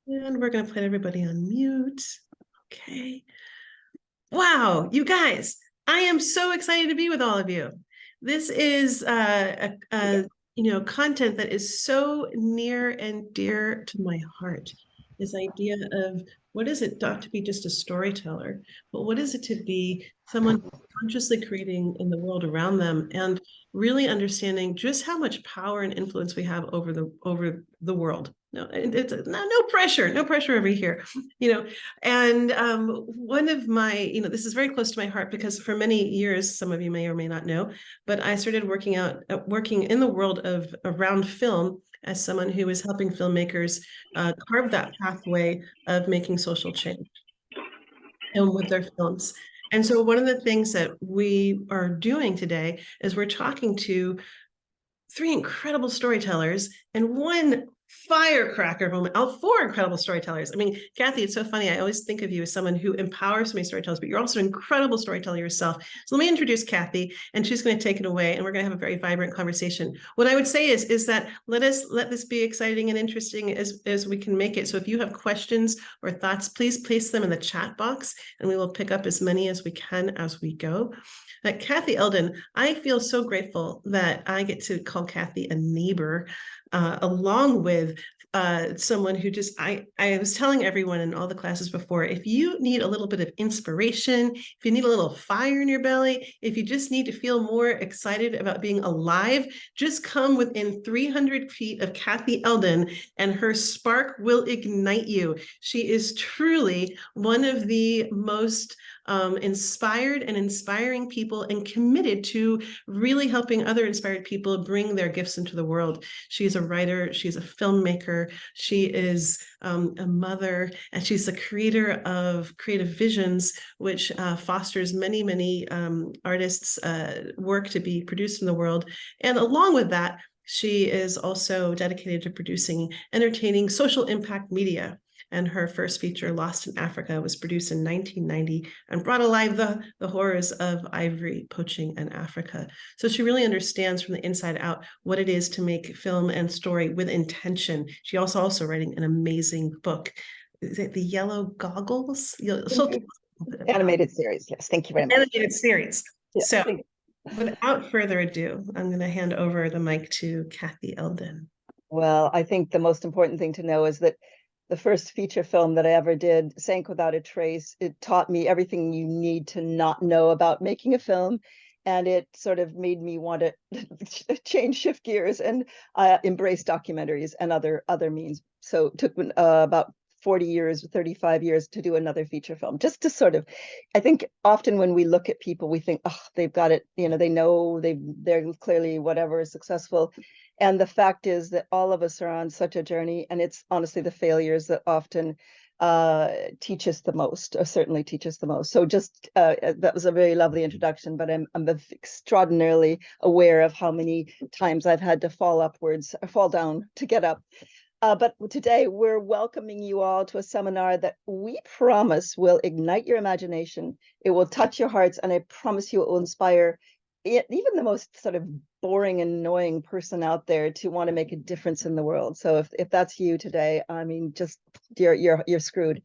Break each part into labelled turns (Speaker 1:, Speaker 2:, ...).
Speaker 1: And we're going to put everybody on mute. Okay. Wow, you guys, I am so excited to be with all of you. This is content that is so near and dear to my heart. This idea of what is it not to be just a storyteller, but what is it to be someone consciously creating in the world around them and really understanding just how much power and influence we have over the world. No, it's no pressure over here, And one of my, this is very close to my heart because for many years, some of you may or may not know, but I started working in the world of around film as someone who is helping filmmakers carve that pathway of making social change and with their films. And so one of the things that we are doing today is we're talking to three incredible storytellers and one firecracker moment. Four incredible storytellers. I mean, Kathy, it's so funny. I always think of you as someone who empowers so many storytellers, but you're also an incredible storyteller yourself. So let me introduce Kathy, and she's going to take it away, and we're going to have a very vibrant conversation. What I would say is that let this be exciting and interesting as we can make it. So if you have questions or thoughts, please place them in the chat box, and we will pick up as many as we can as we go. Kathy Eldon, I feel so grateful that I get to call Kathy a neighbor, along with someone who I was telling everyone in all the classes before, if you need a little bit of inspiration, if you need a little fire in your belly, if you just need to feel more excited about being alive, just come within 300 feet of Kathy Eldon and her spark will ignite you. She is truly one of the most inspired and inspiring people and committed to really helping other inspired people bring their gifts into the world. She's a writer, she's a filmmaker, she is a mother, and she's the creator of Creative Visions, which fosters many artists' work to be produced in the world. And along with that, she is also dedicated to producing entertaining social impact media. And her first feature, Lost in Africa, was produced in 1990 and brought alive the horrors of ivory poaching in Africa. So she really understands from the inside out what it is to make film and story with intention. She also writing an amazing book. Is it The Yellow Goggles?
Speaker 2: Animated series, yes. Thank you very much.
Speaker 1: Animated series. Yeah, so without further ado, I'm going to hand over the mic to Kathy Eldon.
Speaker 2: Well, I think the most important thing to know is that the first feature film that I ever did, Sank Without a Trace, it taught me everything you need to not know about making a film. And it sort of made me want to shift gears and embrace documentaries and other means. So it took about 40 years, 35 years to do another feature film, just to sort of, I think often when we look at people, we think, oh, they've got it, they know, they're clearly whatever, successful. And the fact is that all of us are on such a journey, and it's honestly the failures that often teach us the most, or certainly teach us the most. So just that was a very lovely introduction, but I'm extraordinarily aware of how many times I've had to fall down to get up. But today we're welcoming you all to a seminar that we promise will ignite your imagination. It will touch your hearts, and I promise you it will inspire even the most sort of boring and annoying person out there to want to make a difference in the world. So if that's you today, I mean, just you're screwed.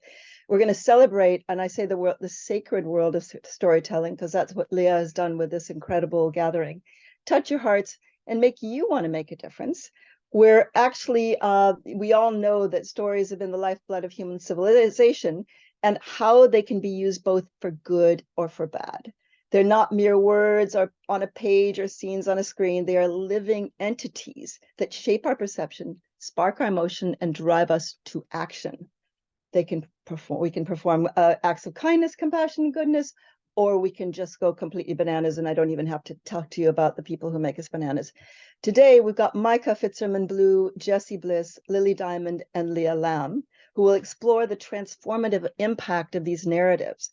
Speaker 2: We're going to celebrate, and I say the sacred world of storytelling, because that's what Leah has done with this incredible gathering. Touch your hearts and make you want to make a difference. We're actually, we all know that stories have been the lifeblood of human civilization and how they can be used both for good or for bad. They're not mere words or on a page or scenes on a screen. They are living entities that shape our perception, spark our emotion, and drive us to action. We can perform acts of kindness, compassion, goodness, or we can just go completely bananas, and I don't even have to talk to you about the people who make us bananas. Today, we've got Micah Fitzerman-Blue, Jessie Bliss, Lily Diamond, and Leah Lamb, who will explore the transformative impact of these narratives.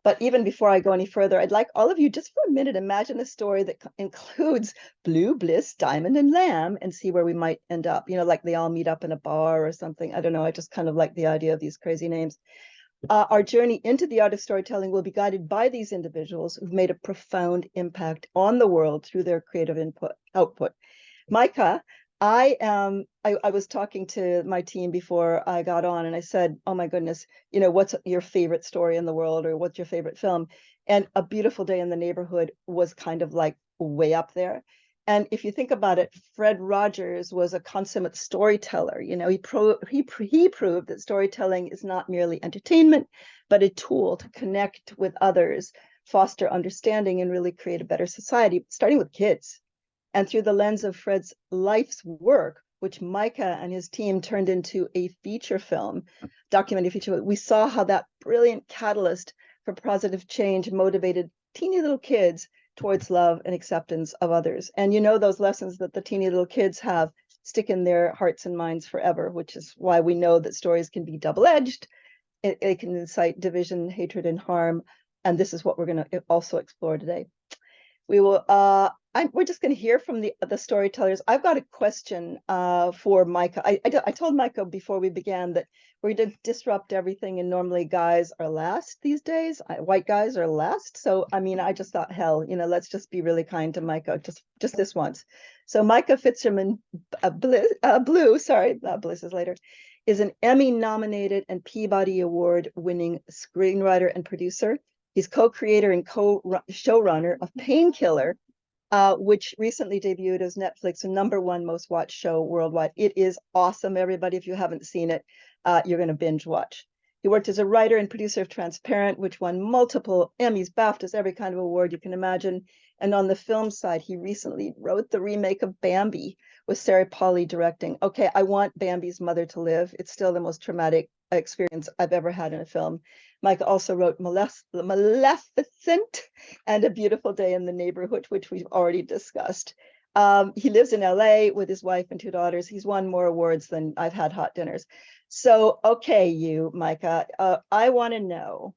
Speaker 2: But even before I go any further, I'd like all of you just for a minute, imagine a story that includes Blue, Bliss, Diamond, and Lamb, and see where we might end up. Like they all meet up in a bar or something. I don't know. I just kind of like the idea of these crazy names. Our journey into the art of storytelling will be guided by these individuals who've made a profound impact on the world through their creative output. Micah I was talking to my team before I got on, and I said, oh my goodness, what's your favorite story in the world, or what's your favorite film? And A Beautiful Day in the Neighborhood was kind of like way up there. And if you think about it, Fred Rogers was a consummate storyteller. He proved that storytelling is not merely entertainment, but a tool to connect with others, foster understanding, and really create a better society, starting with kids. And through the lens of Fred's life's work, which Micah and his team turned into a feature film, documentary feature, we saw how that brilliant catalyst for positive change motivated teeny little kids towards love and acceptance of others. And those lessons that the teeny little kids have stick in their hearts and minds forever, which is why we know that stories can be double-edged. It can incite division, hatred, and harm. And this is what we're going to also explore today. We're just going to hear from the storytellers. I've got a question for Micah. I told Micah before we began that we're going to disrupt everything, and normally guys are last these days. White guys are last. So, I just thought, hell, let's just be really kind to Micah, just this once. So Micah Fitzerman-Blue, sorry, Bliss is later, is an Emmy-nominated and Peabody Award-winning screenwriter and producer. He's co-creator and co-showrunner of Painkiller, which recently debuted as Netflix's #1 most watched show worldwide. It is awesome, everybody. If you haven't seen it, you're going to binge watch. He worked as a writer and producer of Transparent, which won multiple Emmys, BAFTAs, every kind of award you can imagine. And on the film side, he recently wrote the remake of Bambi with Sarah Polley directing. Okay, I want Bambi's mother to live. It's still the most traumatic experience I've ever had in a film. Micah also wrote Maleficent and A Beautiful Day in the Neighborhood, which we've already discussed. He lives in LA with his wife and 2 daughters. He's won more awards than I've had hot dinners. So, okay, Micah, I want to know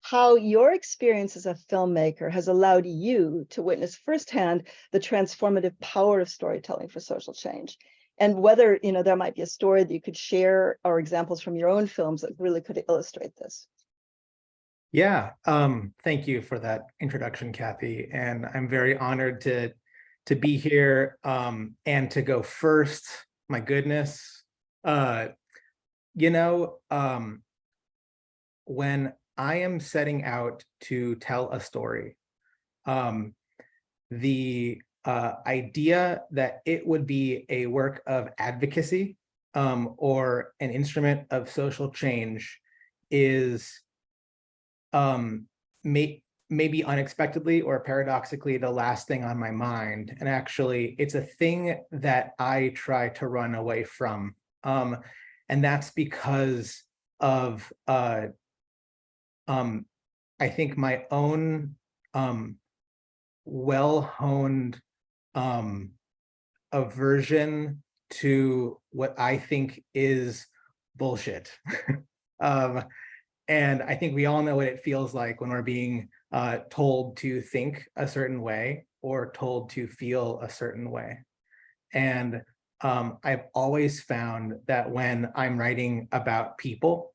Speaker 2: how your experience as a filmmaker has allowed you to witness firsthand the transformative power of storytelling for social change, and whether there might be a story that you could share or examples from your own films that really could illustrate this.
Speaker 3: Yeah, thank you for that introduction, Kathy. And I'm very honored to be here and to go first. My goodness. When I am setting out to tell a story, the idea that it would be a work of advocacy or an instrument of social change is maybe unexpectedly or paradoxically the last thing on my mind. And actually, it's a thing that I try to run away from. And that's because of, I think, my own well-honed aversion to what I think is bullshit. And I think we all know what it feels like when we're being told to think a certain way or told to feel a certain way. And I've always found that when I'm writing about people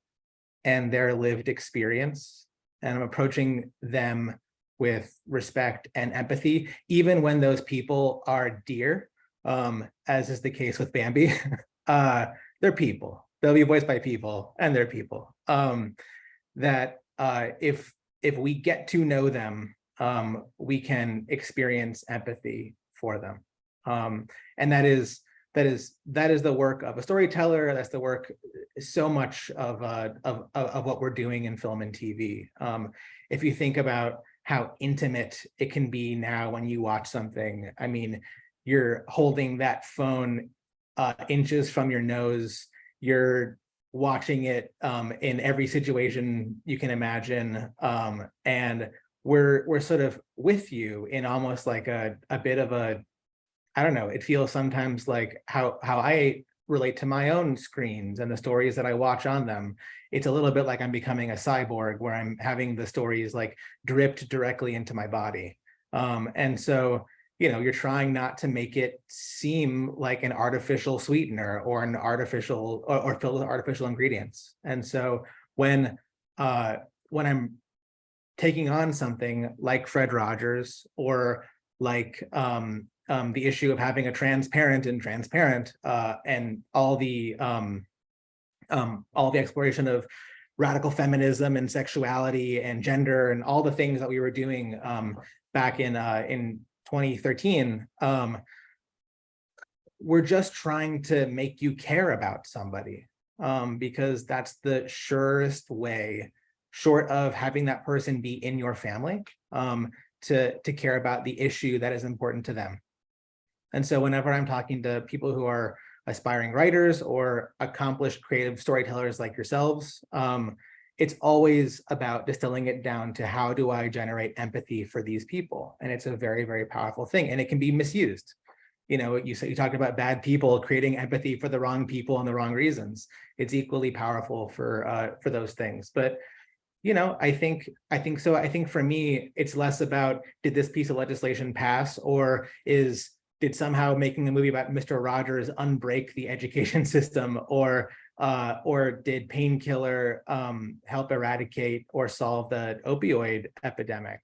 Speaker 3: and their lived experience, and I'm approaching them with respect and empathy, even when those people are dear, as is the case with Bambi, they're people. They'll be voiced by people, and they're people. That if we get to know them, we can experience empathy for them, and that is the work of a storyteller. That's the work so much of what we're doing in film and TV. If you think about how intimate it can be now when you watch something, I mean, you're holding that phone inches from your nose. You're watching it in every situation you can imagine, and we're sort of with you in almost like a bit of a, I don't know, it feels sometimes like how I relate to my own screens and the stories that I watch on them. It's a little bit like I'm becoming a cyborg, where I'm having the stories like dripped directly into my body, and so you're trying not to make it seem like an artificial sweetener or an artificial or filled with artificial ingredients. And so when I'm taking on something like Fred Rogers or like the issue of having a transparent and transparent, and all the exploration of radical feminism and sexuality and gender and all the things that we were doing back in 2013. We're just trying to make you care about somebody, because that's the surest way, short of having that person be in your family, to care about the issue that is important to them. And so whenever I'm talking to people who are aspiring writers or accomplished creative storytellers like yourselves, it's always about distilling it down to how do I generate empathy for these people? And it's a very, very powerful thing, and it can be misused. You know, you talked about bad people creating empathy for the wrong people and the wrong reasons. It's equally powerful for those things. But you know, I think so. I think for me, it's less about did this piece of legislation pass, or did somehow making a movie about Mr. Rogers unbreak the education system, or did Painkiller help eradicate or solve the opioid epidemic?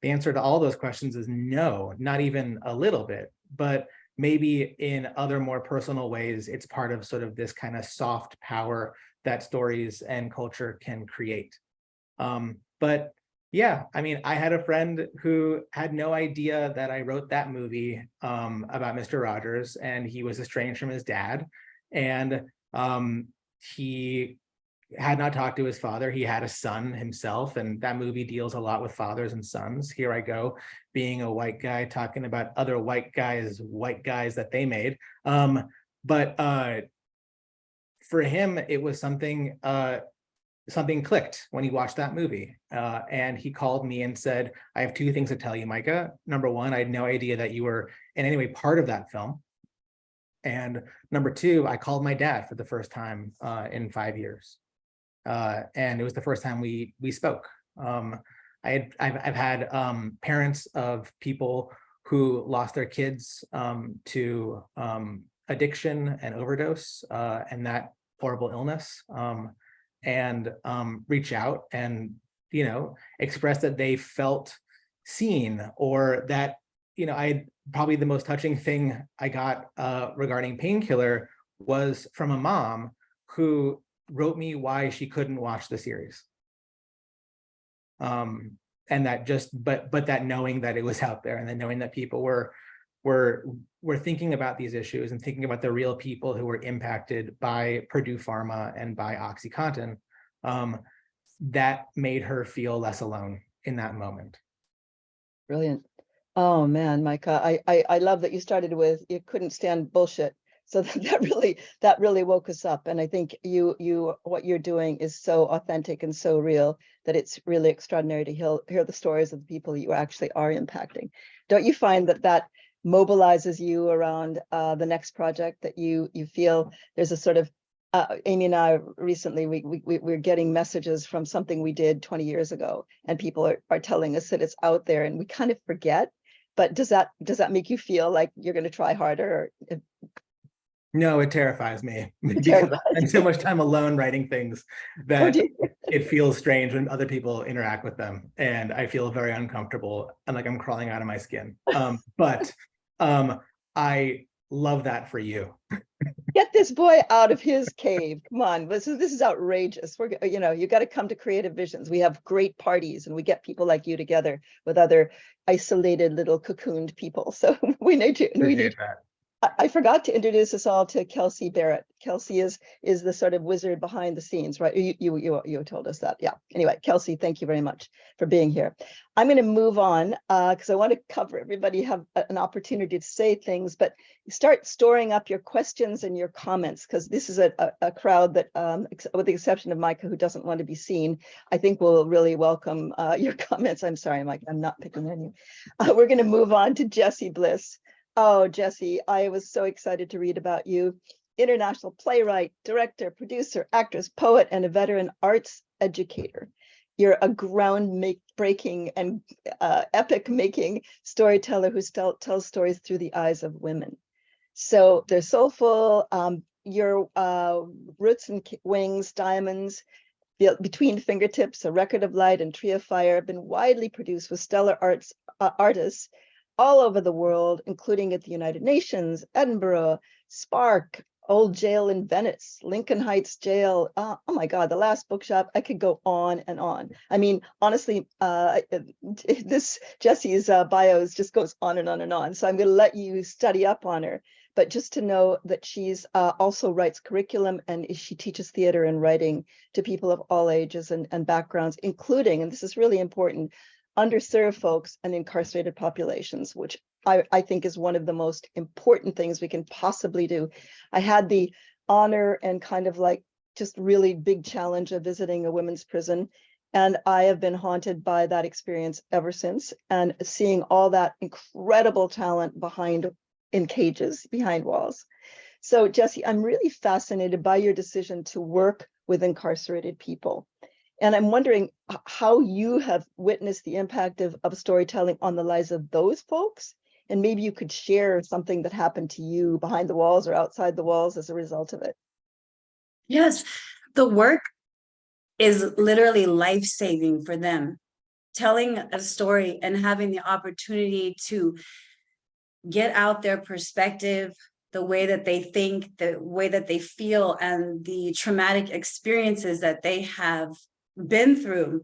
Speaker 3: The answer to all those questions is no, not even a little bit, but maybe in other more personal ways, it's part of sort of this kind of soft power that stories and culture can create. But yeah, I mean, I had a friend who had no idea that I wrote that movie about Mr. Rogers, and he was estranged from his dad, and he had not talked to his father. He had a son himself, and that movie deals a lot with fathers and sons. Here I go, being a white guy talking about other white guys that they made. But for him, it was something clicked when he watched that movie. And he called me and said, I have two things to tell you, Micah. Number one, I had no idea that you were in any way part of that film. And number two, I called my dad for the first time in 5 years. And it was the first time we spoke. I've had parents of people who lost their kids to addiction and overdose and that horrible illness, and reach out and, you know, express that they felt seen, or that, you know, probably the most touching thing I got regarding Painkiller was from a mom who wrote me why she couldn't watch the series. And that just, but that knowing that it was out there, and then knowing that people were thinking about these issues and thinking about the real people who were impacted by Purdue Pharma and by OxyContin, that made her feel less alone in that moment.
Speaker 2: Brilliant. Oh man, Micah, I love that you started with you couldn't stand bullshit. So that really woke us up. And I think what you're doing is so authentic and so real that it's really extraordinary to hear the stories of the people you actually are impacting. Don't you find that mobilizes you around the next project, that you feel there's a sort of Amy and I recently, we're getting messages from something we did 20 years ago, and people are telling us that it's out there and we kind of forget. But does that make you feel like you're going to try harder? Or
Speaker 3: no, it terrifies me because I spend so much time alone writing things that it feels strange when other people interact with them, and I feel very uncomfortable and like I'm crawling out of my skin. But I love that for you.
Speaker 2: Get this boy out of his cave. Come on, this is outrageous. You got to come to Creative Visions. We have great parties and we get people like you together with other isolated little cocooned people. So we need that. I forgot to introduce us all to Kelsey Barrett. Kelsey is the sort of wizard behind the scenes, right? You told us that. Yeah. Anyway, Kelsey, thank you very much for being here. I'm going to move on because I want to cover everybody have an opportunity to say things, but start storing up your questions and your comments, because this is a crowd that, with the exception of Micah, who doesn't want to be seen, I think will really welcome your comments. I'm sorry, Mike, I'm not picking on you. We're going to move on to Jessie Bliss. Oh, Jessie, I was so excited to read about you. International playwright, director, producer, actress, poet, and a veteran arts educator. You're a ground-breaking and epic-making storyteller who tells stories through the eyes of women. So they're soulful. Your Roots and Wings, Diamonds, Between Fingertips, A Record of Light, and Tree of Fire have been widely produced with stellar artists. all over the world, including at the United Nations, Edinburgh, Spark, Old Jail in Venice, Lincoln Heights Jail. Oh my God, the last bookshop. I could go on and on. I mean, honestly, this Jessie's bios just goes on and on and on. So I'm going to let you study up on her. But just to know that she's also writes curriculum, and she teaches theater and writing to people of all ages and backgrounds, including, and this is really important, underserved folks and incarcerated populations, which I think is one of the most important things we can possibly do. I had the honor and kind of like just really big challenge of visiting a women's prison, and I have been haunted by that experience ever since, and seeing all that incredible talent in cages behind walls. So Jessie, I'm really fascinated by your decision to work with incarcerated people. And I'm wondering how you have witnessed the impact of storytelling on the lives of those folks. And maybe you could share something that happened to you behind the walls or outside the walls as a result of it.
Speaker 4: Yes, the work is literally life-saving for them. Telling a story and having the opportunity to get out their perspective, the way that they think, the way that they feel, and the traumatic experiences that they have been through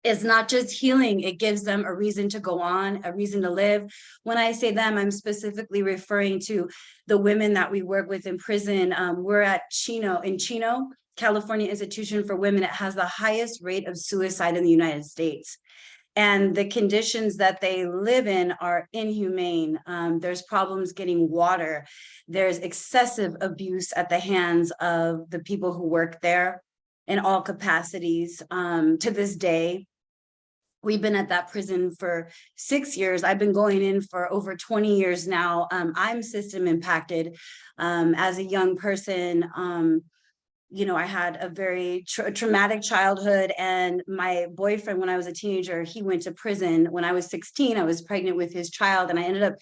Speaker 4: is not just healing. It gives them a reason to go on, a reason to live. When I say them, I'm specifically referring to the women that we work with in prison. We're at Chino, California Institution for Women. It has the highest rate of suicide in the United States. And the conditions that they live in are inhumane. There's problems getting water. There's excessive abuse at the hands of the people who work there in all capacities. To this day, we've been at that prison for 6 years. I've been going in for over 20 years now. I'm system impacted as a young person. I had a very traumatic childhood, and my boyfriend, when I was a teenager, he went to prison. When I was 16, I was pregnant with his child, and I ended up,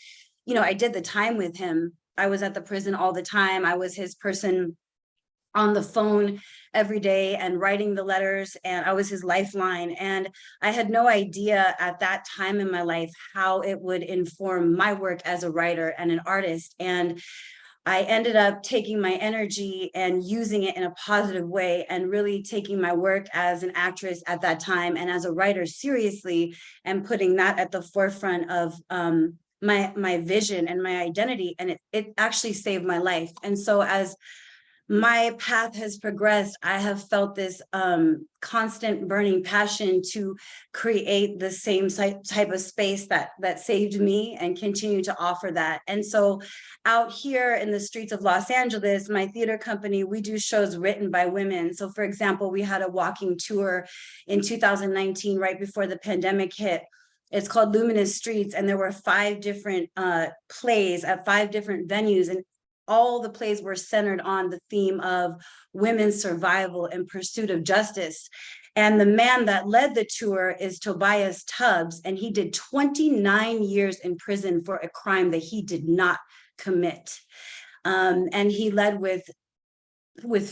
Speaker 4: I did the time with him. I was at the prison all the time. I was his person on the phone every day and writing the letters, and I was his lifeline. And I had no idea at that time in my life how it would inform my work as a writer and an artist. And I ended up taking my energy and using it in a positive way, and really taking my work as an actress at that time and as a writer seriously, and putting that at the forefront of my vision and my identity. And it actually saved my life. And so as my path has progressed, I have felt this constant burning passion to create the same type of space that saved me, and continue to offer that. And so out here in the streets of Los Angeles, my theater company, we do shows written by women. So for example, we had a walking tour in 2019, right before the pandemic hit. It's called Luminous Streets, and there were 5 different plays at 5 different venues, and all the plays were centered on the theme of women's survival and pursuit of justice. And the man that led the tour is Tobias Tubbs, and he did 29 years in prison for a crime that he did not commit. And he led with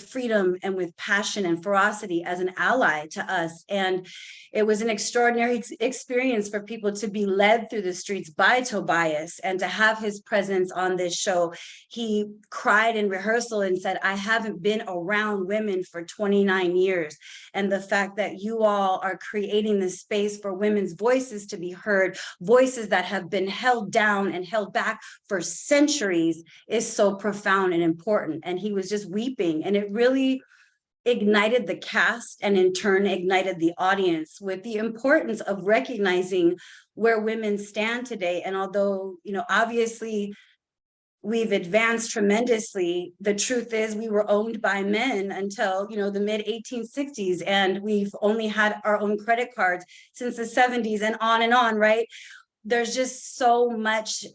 Speaker 4: freedom and with passion and ferocity as an ally to us. And it was an extraordinary experience for people to be led through the streets by Tobias, and to have his presence on this show. He cried in rehearsal and said, I haven't been around women for 29 years. And the fact that you all are creating this space for women's voices to be heard, voices that have been held down and held back for centuries, is so profound and important. And he was just weeping. And it really ignited the cast, and in turn ignited the audience with the importance of recognizing where women stand today. And although, obviously we've advanced tremendously, the truth is we were owned by men until, the mid 1860s. And we've only had our own credit cards since the 70s, and on, right? There's just so much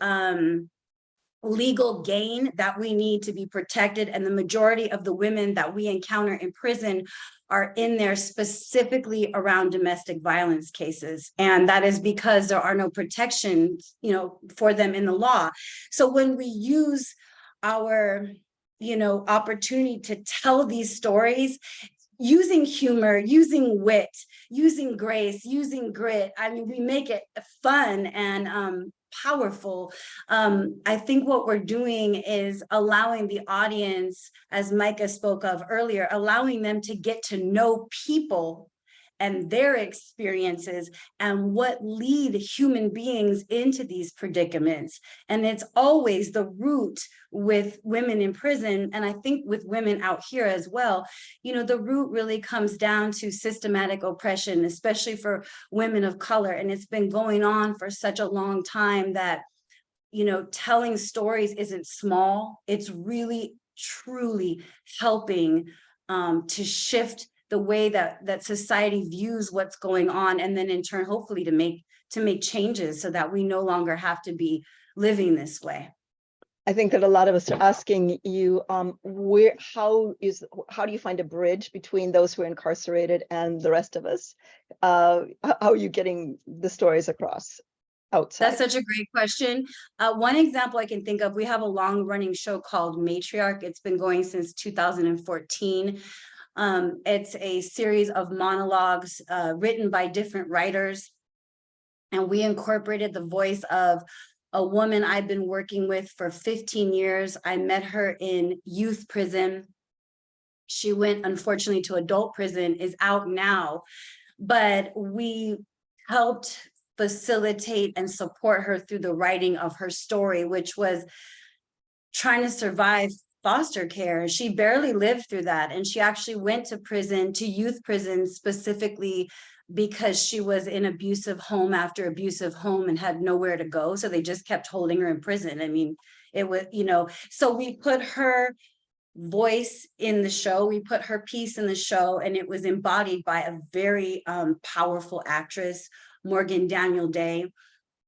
Speaker 4: legal gain that we need to be protected. And the majority of the women that we encounter in prison are in there specifically around domestic violence cases. And that is because there are no protections, for them in the law. So when we use our, opportunity to tell these stories, using humor, using wit, using grace, using grit, we make it fun and powerful. I think what we're doing is allowing the audience, as Micah spoke of earlier, allowing them to get to know people and their experiences and what lead human beings into these predicaments. And it's always the root with women in prison, and I think with women out here as well. You know, the root really comes down to systematic oppression, especially for women of color. And it's been going on for such a long time that, you know, telling stories isn't small. It's really, truly helping to shift the way that society views what's going on, and then in turn, hopefully to make changes so that we no longer have to be living this way.
Speaker 2: I think that a lot of us are asking you, how do you find a bridge between those who are incarcerated and the rest of us? How are you getting the stories across outside?
Speaker 4: That's such a great question. One example I can think of, we have a long running show called Matriarch. It's been going since 2014. It's a series of monologues written by different writers. And we incorporated the voice of a woman I've been working with for 15 years. I met her in youth prison. She went, unfortunately, to adult prison, is out now, but we helped facilitate and support her through the writing of her story, which was trying to survive foster care. She barely lived through that. And she actually went to prison, to youth prison specifically, because she was in abusive home after abusive home and had nowhere to go. So they just kept holding her in prison. I mean, it was, you know, so we put her voice in the show, we put her piece in the show, and it was embodied by a very powerful actress, Morgan Daniel Day.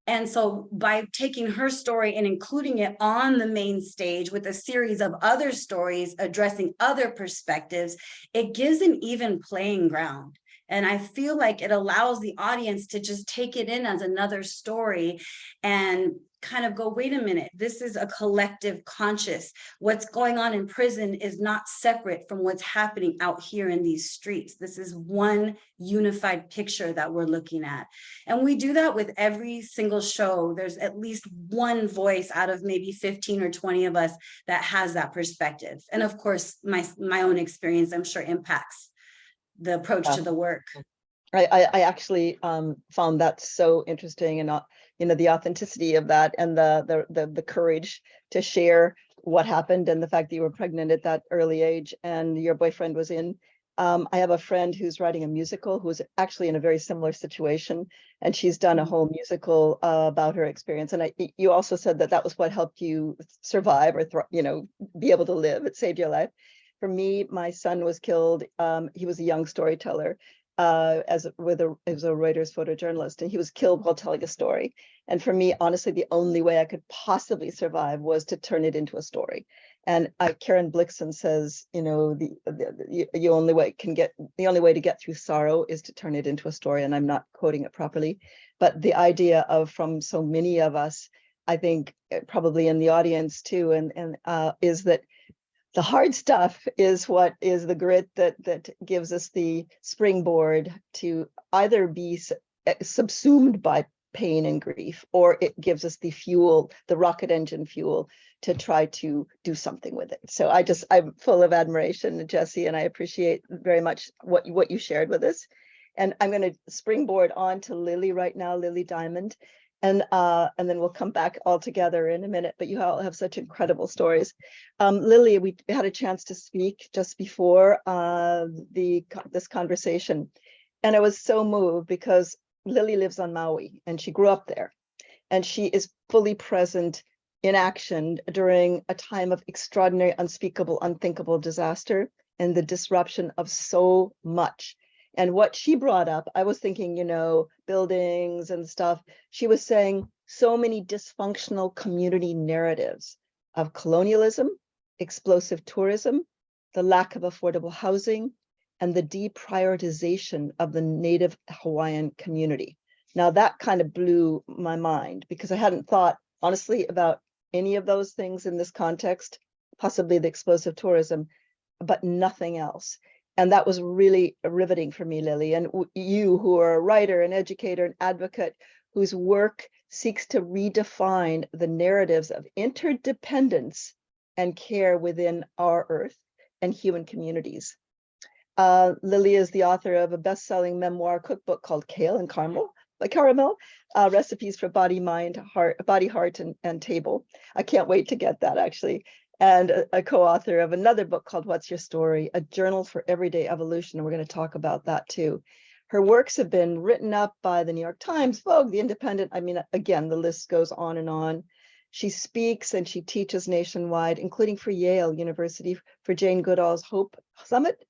Speaker 4: And so by taking her story and including it on the main stage with a series of other stories addressing other perspectives, it gives an even playing ground. And I feel like it allows the audience to just take it in as another story and kind of go, wait a minute, this is a collective conscious. What's going on in prison is not separate from what's happening out here in these streets. This is one unified picture that we're looking at. And we do that with every single show. There's at least one voice out of maybe 15 or 20 of us that has that perspective. And of course, my own experience, I'm sure, impacts the approach to the work.
Speaker 2: I actually found that so interesting, and you know, the authenticity of that, and the courage to share what happened, and the fact that you were pregnant at that early age and your boyfriend was in. I have a friend who's writing a musical who's actually in a very similar situation, and she's done a whole musical about her experience. And you also said that was what helped you survive, or you know, be able to live. It saved your life. For me, my son was killed. He was a young storyteller. As a Reuters photojournalist, and he was killed while telling a story. And for me, honestly, the only way I could possibly survive was to turn it into a story. And Karen Blixen says, you know, the only way to get through sorrow is to turn it into a story. And I'm not quoting it properly, but the idea of, from so many of us, I think probably in the audience too, and is that the hard stuff is what is the grit that gives us the springboard to either be subsumed by pain and grief, or it gives us the fuel, the rocket engine fuel, to try to do something with it. So I'm full of admiration, Jessie, and I appreciate very much what you shared with us. And I'm going to springboard on to Lily right now, Lily Diamond. And then we'll come back all together in a minute, but you all have such incredible stories. Lily, we had a chance to speak just before this conversation, and I was so moved because Lily lives on Maui and she grew up there, and she is fully present in action during a time of extraordinary, unspeakable, unthinkable disaster and the disruption of so much. And what she brought up, I was thinking, you know, buildings and stuff. She was saying so many dysfunctional community narratives of colonialism, explosive tourism, the lack of affordable housing, and the deprioritization of the Native Hawaiian community. Now that kind of blew my mind, because I hadn't thought honestly about any of those things in this context, possibly the explosive tourism, but nothing else. And that was really riveting for me, Lily. And you, who are a writer, an educator, an advocate, whose work seeks to redefine the narratives of interdependence and care within our Earth and human communities. Lily is the author of a best-selling memoir cookbook called Kale and Caramel, recipes for body, mind, heart, and table. I can't wait to get that, actually. And a co-author of another book called What's Your Story? A Journal for Everyday Evolution. And we're going to talk about that too. Her works have been written up by the New York Times, Vogue, The Independent. I mean, again, the list goes on and on. She speaks and she teaches nationwide, including for Yale University, for Jane Goodall's Hope Summit,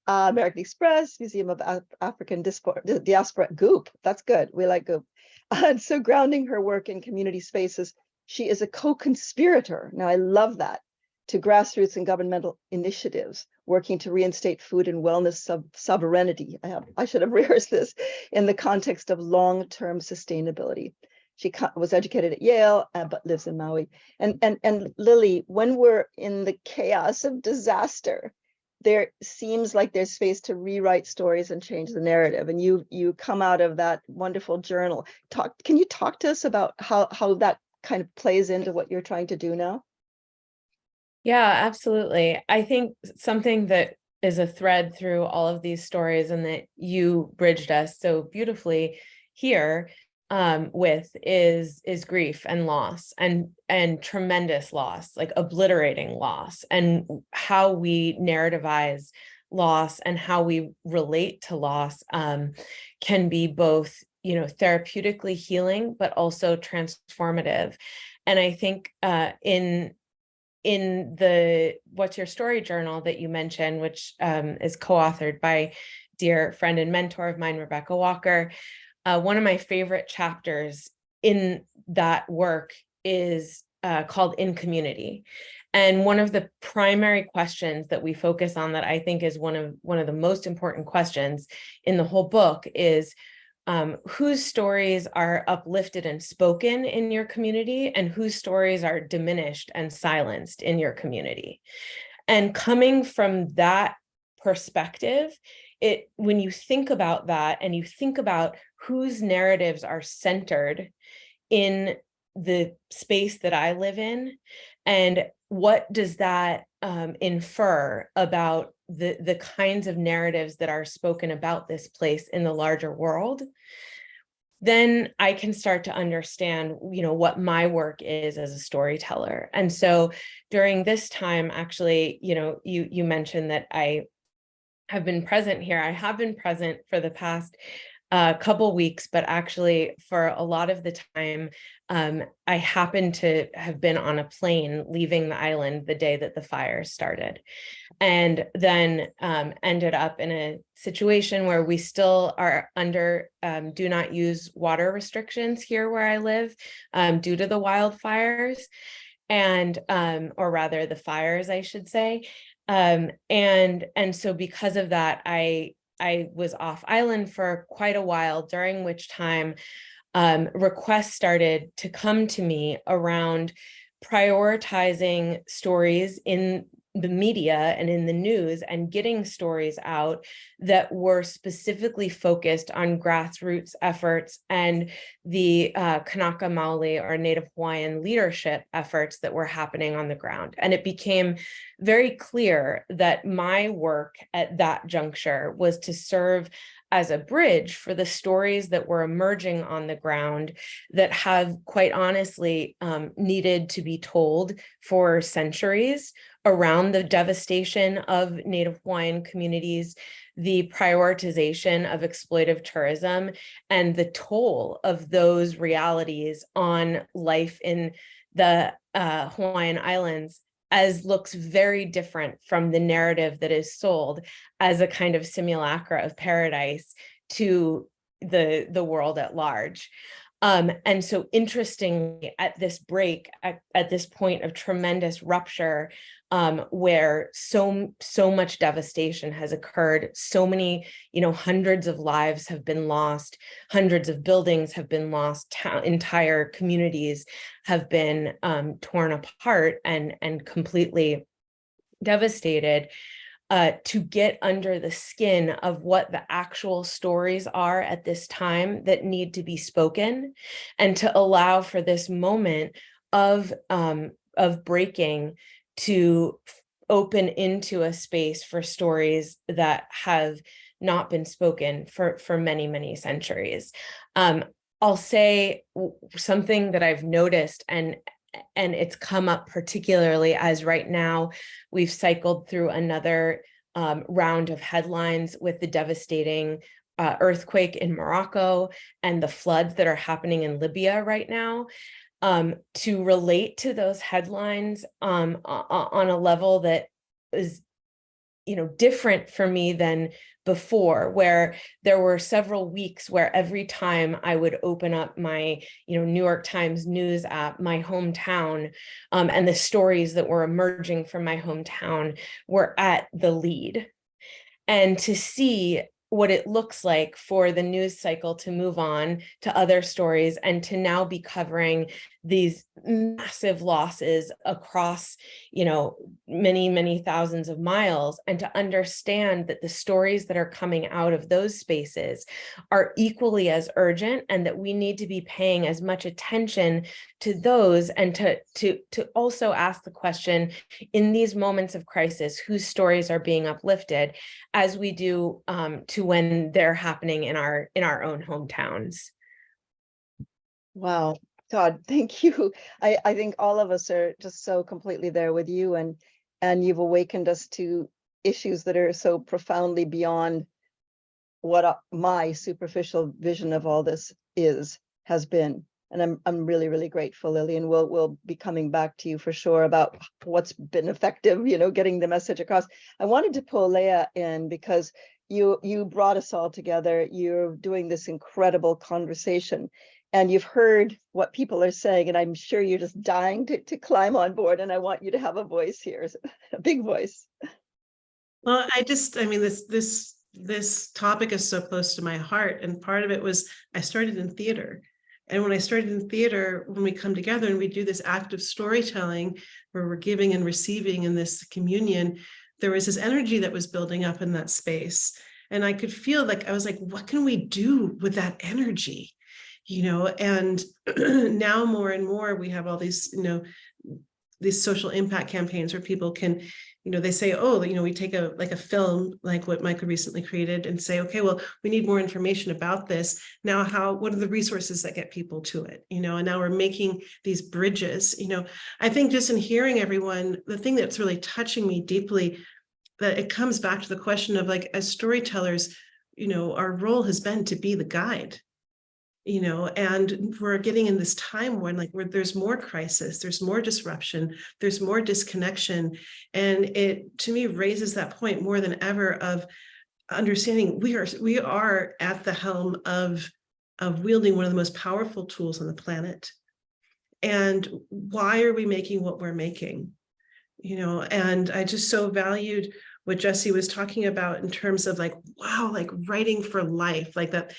Speaker 2: American Express, Museum of African Diaspora, Goop. That's good. We like Goop. And so grounding her work in community spaces, she is a co-conspirator. Now, I love that, to grassroots and governmental initiatives working to reinstate food and wellness sovereignty. I should have rehearsed this in the context of long-term sustainability. She was educated at Yale, but lives in Maui. And Lily, when we're in the chaos of disaster, there seems like there's space to rewrite stories and change the narrative. And you come out of that wonderful journal. Can you talk to us about how that kind of plays into what you're trying to do now?
Speaker 5: Yeah, absolutely. I think something that is a thread through all of these stories, and that you bridged us so beautifully here with is grief and loss, and tremendous loss, like obliterating loss, and how we narrativize loss and how we relate to loss can be both, therapeutically healing, but also transformative. And I think in the What's Your Story journal that you mentioned, which is co-authored by dear friend and mentor of mine, Rebecca Walker, one of my favorite chapters in that work is called In Community. And one of the primary questions that we focus on, that I think is one of the most important questions in the whole book, is whose stories are uplifted and spoken in your community, and whose stories are diminished and silenced in your community. And coming from that perspective, when you think about that, and you think about whose narratives are centered in the space that I live in, and what does that infer about the kinds of narratives that are spoken about this place in the larger world, then I can start to understand, what my work is as a storyteller. And so during this time, actually, you mentioned that I have been present here. I have been present for the past couple weeks, but actually for a lot of the time, I happened to have been on a plane leaving the island the day that the fire started, and then ended up in a situation where we still are under do not use water restrictions here where I live due to the wildfires, and or rather the fires, I should say. And so because of that, I was off island for quite a while, during which time requests started to come to me around prioritizing stories in the media and in the news, and getting stories out that were specifically focused on grassroots efforts and the Kanaka Maoli, or Native Hawaiian leadership efforts that were happening on the ground. And it became very clear that my work at that juncture was to serve as a bridge for the stories that were emerging on the ground, that have, quite honestly, needed to be told for centuries, around the devastation of Native Hawaiian communities, the prioritization of exploitive tourism, and the toll of those realities on life in the Hawaiian Islands, as looks very different from the narrative that is sold as a kind of simulacra of paradise to the world at large. And so interestingly, at this break, at this point of tremendous rupture, where so much devastation has occurred, so many, hundreds of lives have been lost, hundreds of buildings have been lost, entire communities have been torn apart and completely devastated. to get under the skin of what the actual stories are at this time that need to be spoken, and to allow for this moment of breaking to open into a space for stories that have not been spoken for many, many centuries. I'll say something that I've noticed, and it's come up particularly as right now we've cycled through another round of headlines with the devastating earthquake in Morocco and the floods that are happening in Libya right now, to relate to those headlines on a level that is, different for me than before, where there were several weeks where every time I would open up my, New York Times news app, my hometown, and the stories that were emerging from my hometown were at the lead. And to see what it looks like for the news cycle to move on to other stories, and to now be covering these massive losses across, many, many thousands of miles, and to understand that the stories that are coming out of those spaces are equally as urgent, and that we need to be paying as much attention to those, and to also ask the question, in these moments of crisis, whose stories are being uplifted, as we do to when they're happening in our own hometowns.
Speaker 2: Wow, Todd, thank you. I think all of us are just so completely there with you, and you've awakened us to issues that are so profoundly beyond what my superficial vision of all this has been. And I'm really, really grateful, Lily, and we'll be coming back to you for sure about what's been effective, getting the message across. I wanted to pull Leah in because you brought us all together. You're doing this incredible conversation, and you've heard what people are saying, and I'm sure you're just dying to climb on board, and I want you to have a voice here, a big voice.
Speaker 1: Well, this topic is so close to my heart, and part of it was I started in theater. And when I started in theater, when we come together and we do this active storytelling where we're giving and receiving in this communion, there was this energy that was building up in that space. And I could feel like, I was like, what can we do with that energy? And now more and more we have all these, these social impact campaigns where people can, they say, oh, we take a film like what Micah recently created and say, okay, well, we need more information about this. Now, what are the resources that get people to it? And now we're making these bridges. I think just in hearing everyone, the thing that's really touching me deeply, that it comes back to the question of, like, as storytellers, our role has been to be the guide. And we're getting in this time when, where there's more crisis, there's more disruption, there's more disconnection. And it, to me, raises that point more than ever of understanding we are at the helm of wielding one of the most powerful tools on the planet. And why are we making what we're making? And I just so valued what Jesse was talking about in terms of, wow, writing for life, that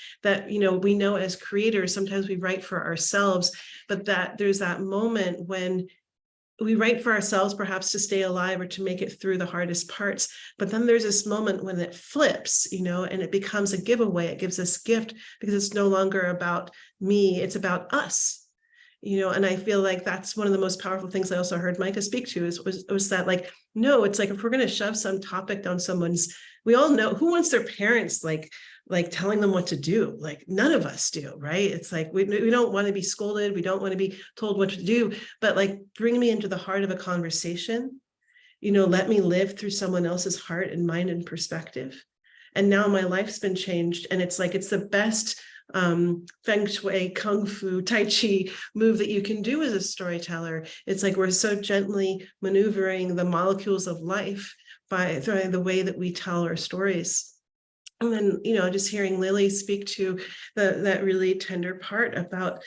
Speaker 1: we know as creators, sometimes we write for ourselves, but that there's that moment when we write for ourselves, perhaps to stay alive or to make it through the hardest parts. But then there's this moment when it flips, and it becomes a giveaway. It gives us gift because it's no longer about me, it's about us. And I feel like that's one of the most powerful things I also heard Micah speak to was that, no, it's if we're going to shove some topic down someone's, we all know who wants their parents like telling them what to do. None of us do, right? It's we don't want to be scolded. We don't want to be told what to do, but bring me into the heart of a conversation, let me live through someone else's heart and mind and perspective. And now my life's been changed. And it's it's the best feng shui, kung fu, tai chi move that you can do as a storyteller. It's we're so gently maneuvering the molecules of life by the way that we tell our stories. And then, just hearing Lily speak to that really tender part about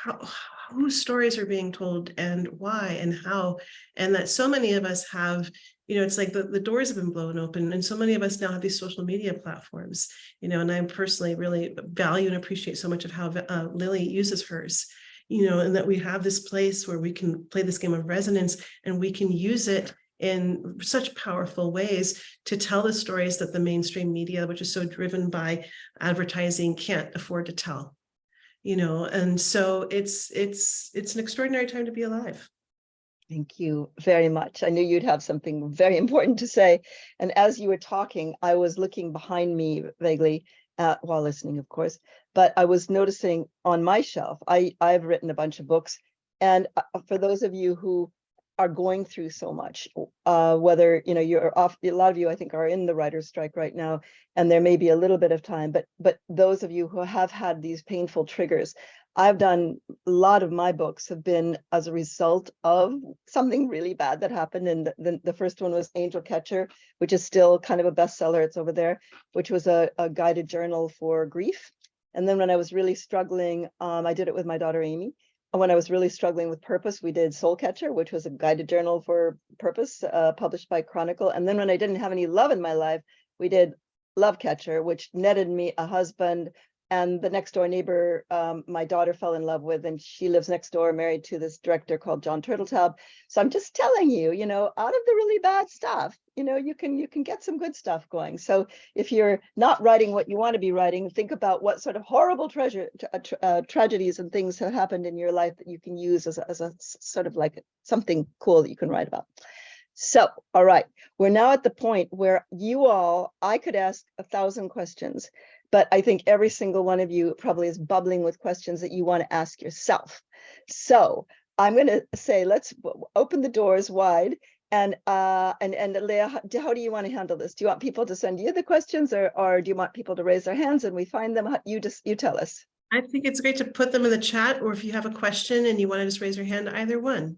Speaker 1: how whose stories are being told and why and how, and that so many of us have, it's the doors have been blown open, and so many of us now have these social media platforms, and I personally really value and appreciate so much of how Lily uses hers, and that we have this place where we can play this game of resonance, and we can use it in such powerful ways to tell the stories that the mainstream media, which is so driven by advertising, can't afford to tell. And so it's an extraordinary time to be alive.
Speaker 2: Thank you very much. I knew you'd have something very important to say. And as you were talking, I was looking behind me vaguely while listening, of course, but I was noticing on my shelf, I've written a bunch of books. And for those of you who are going through so much, whether, you're off, a lot of you, I think, are in the writer's strike right now, and there may be a little bit of time, but those of you who have had these painful triggers, I've done a lot of my books have been as a result of something really bad that happened. And the first one was Angel Catcher, which is still kind of a bestseller. It's over there, which was a guided journal for grief. And then when I was really struggling, I did it with my daughter, Amy. And when I was really struggling with purpose, we did Soul Catcher, which was a guided journal for purpose, published by Chronicle. And then when I didn't have any love in my life, we did Love Catcher, which netted me a husband and the next door neighbor my daughter fell in love with, and she lives next door, married to this director called John Turteltaub. So I'm just telling you, out of the really bad stuff, you can get some good stuff going. So if you're not writing what you want to be writing, think about what sort of horrible tragedies and things have happened in your life that you can use as a sort of like something cool that you can write about. So, all right, we're now at the point where I could ask 1,000 questions, but I think every single one of you probably is bubbling with questions that you want to ask yourself. So I'm going to say, let's open the doors wide. And Leah, how do you want to handle this? Do you want people to send you the questions, or do you want people to raise their hands and we find them? You tell us.
Speaker 1: I think it's great to put them in the chat, or if you have a question and you want to just raise your hand, either one.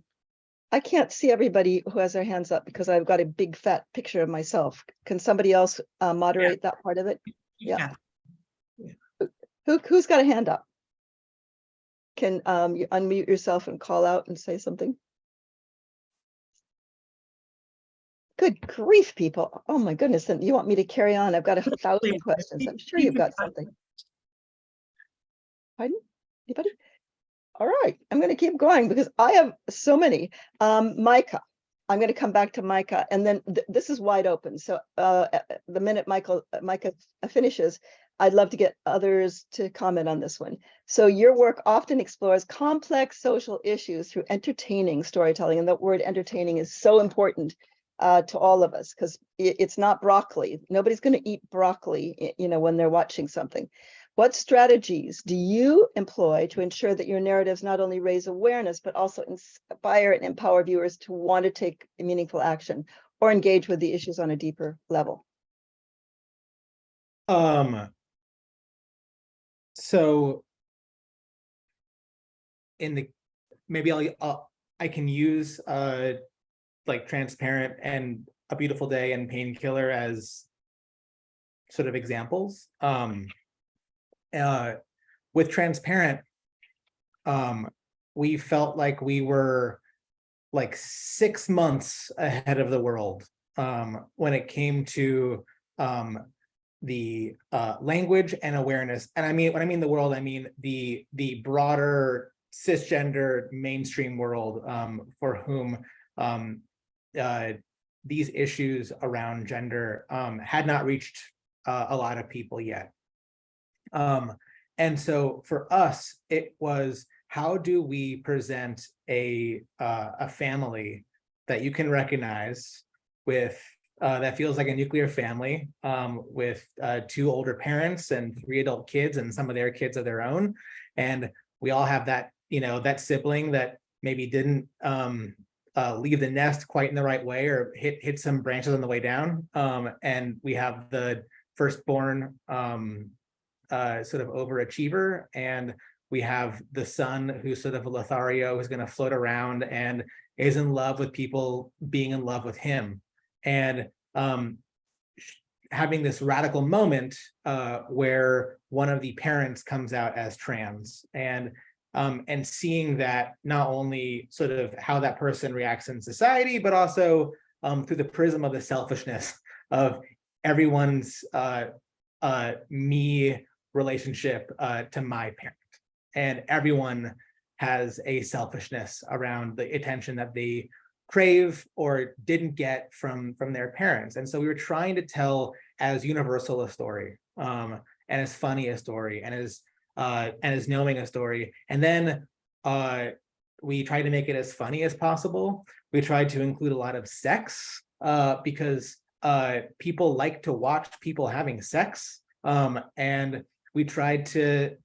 Speaker 2: I can't see everybody who has their hands up because I've got a big fat picture of myself. Can somebody else moderate that part of it? Yeah. Who's got a hand up? Can you unmute yourself and call out and say something? Good grief, people. Oh my goodness. Then you want me to carry on? I've got 1,000 questions. I'm sure you've got something. Pardon? Anybody? All right, I'm going to keep going because I have so many. Micah, I'm going to come back to Micah, and then this is wide open. So the minute Micah finishes, I'd love to get others to comment on this one. So your work often explores complex social issues through entertaining storytelling, and that word entertaining is so important to all of us because it's not broccoli. Nobody's going to eat broccoli, when they're watching something. What strategies do you employ to ensure that your narratives not only raise awareness, but also inspire and empower viewers to want to take meaningful action or engage with the issues on a deeper level?
Speaker 3: So I can use like Transparent and A Beautiful Day and Painkiller as sort of examples. With Transparent, we felt like we were like 6 months ahead of the world when it came to the language and awareness. And when I mean the world, I mean the broader cisgender mainstream world for whom these issues around gender had not reached a lot of people yet. And so for us, it was, how do we present a family that you can recognize with that feels like a nuclear family with 2 older parents and 3 adult kids and some of their kids of their own, and we all have that that sibling that maybe didn't leave the nest quite in the right way or hit some branches on the way down, and we have the firstborn sort of overachiever, and we have the son who's sort of a Lothario who's going to float around and is in love with people being in love with him, and having this radical moment where one of the parents comes out as trans, and seeing that not only sort of how that person reacts in society, but also through the prism of the selfishness of everyone's me relationship to my parent, and everyone has a selfishness around the attention that they crave or didn't get from their parents. And so we were trying to tell as universal a story, and as funny a story, and as knowing a story. And then we tried to make it as funny as possible. We tried to include a lot of sex, because people like to watch people having sex, and we tried to